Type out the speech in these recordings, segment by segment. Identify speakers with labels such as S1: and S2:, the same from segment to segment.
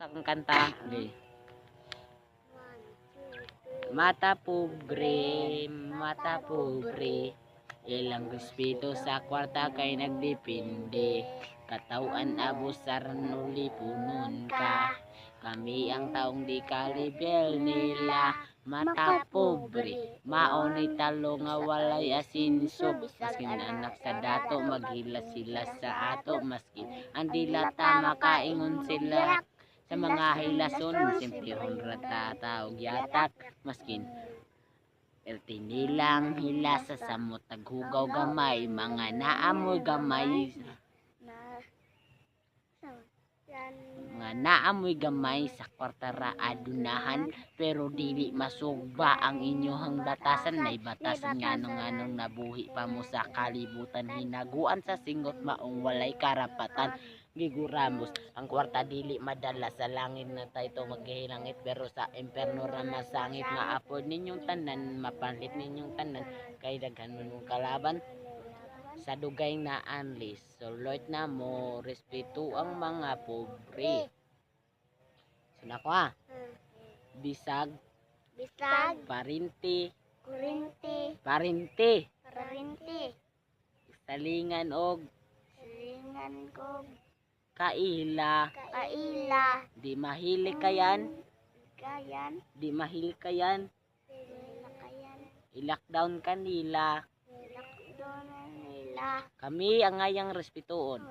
S1: Ang kanta. Okay. Mata pobre, ilang respeto sa kwarta kay nagdepende. Katawan abusar nuli punon ka. Kami ang taong di kalibel nila. Mata pobre, maoni talo nga walay asinso. Maskin anak sa dato, maghilas sila sa ato. Maskin ang dilata makaingon sila sa mga hilason. Simple honra tataog yatak. Maskin perti nilang hilasa sa mutaghugaw gamay. Mga naamoy gamay. Mga naamoy gamay sa kwartara adunahan. Pero dili masugba ang inyohang batasan. May batasan nganong nabuhi pa mo sa kalibutan. Hinaguan sa singot maong walay karapatan. Giguramos ang kwarta dili madala sa langit na tayo maghihilangit. Pero sa imperno ra masangit. Maapod ninyong tanan, mapalit ninyong tanan. Kay daghan mong kalaban sa dugay na anlis. So Lord na mo, respeto ang mga pobre. Suna ko ha. Bisag, parinti, salingan og kaila, di mahili kayan, i-lockdown kanila. Kami ang ngayang respetoon.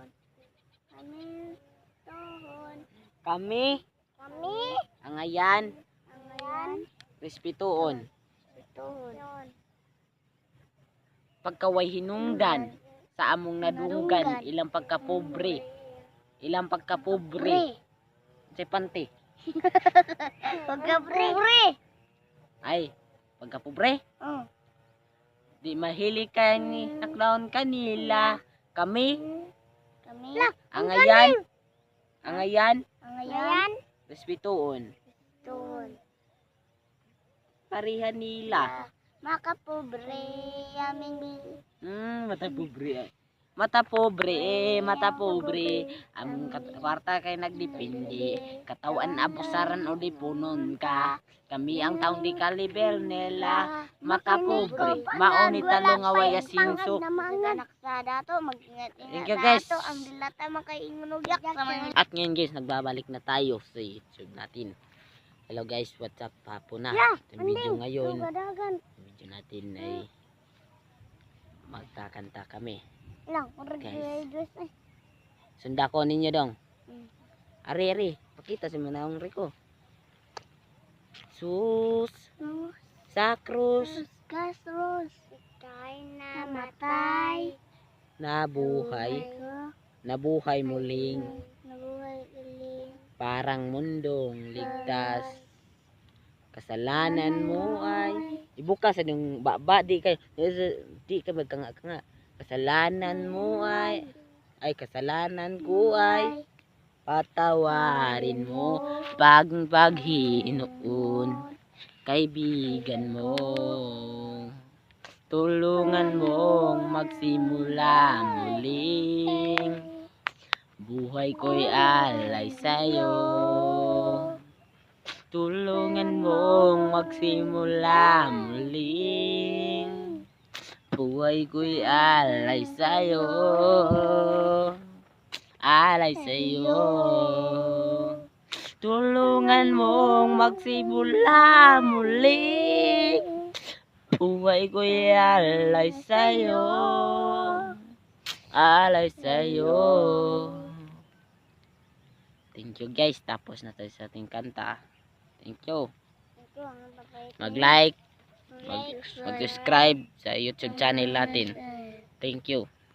S1: Kami ang ngayan respetoon. Pagkaway hinungdan sa among nadunggan, ilang pagkapobre. Say panty. Ay, pagkapobre. Di mahili ka ni lockdown kanila. Kami ang ngayan respetoon. Parihan nila.
S2: Makapobre aming
S1: Mata pobre. Ang kwarta kay nagdepende. Katawan abusaran o dipunon ka. Kami ang taong di kalibel nila. Makapobre, mauni talo nga way asinso. Thank you guys.
S2: Ang dilata makaingunugyak sa mga
S1: At ngayon guys, nagbabalik na tayo sa YouTube natin. Hello guys, what's up? Hapon na. Ang video ngayon, video natin ay magkakanta kami. Guys, sunda ko ninyo dong. Ari, pakita si manawang Rico. Sus sa krus,
S2: ikay namatay,
S1: nabuhay muling,
S2: nabuhay uling,
S1: parang mundong ligtas. Kasalanan mo ay ibuka sa yung baba di ka magkanga. Kasalanan mo ay kasalanan ko ay patawarin mo paghinoon. Kaibigan mo, tulungan mong magsimula muling. Buhay ko'y alay sa'yo. Tulungan mong magsimula muling. Buhay ko'y alay sa'yo. Tulungan mong magsimula muling. Buhay ko'y alay sa'yo. Thank you guys. Tapos na tayo sa ating kanta. Thank you. Mag-like, mag-subscribe sa YouTube channel natin. Thank you.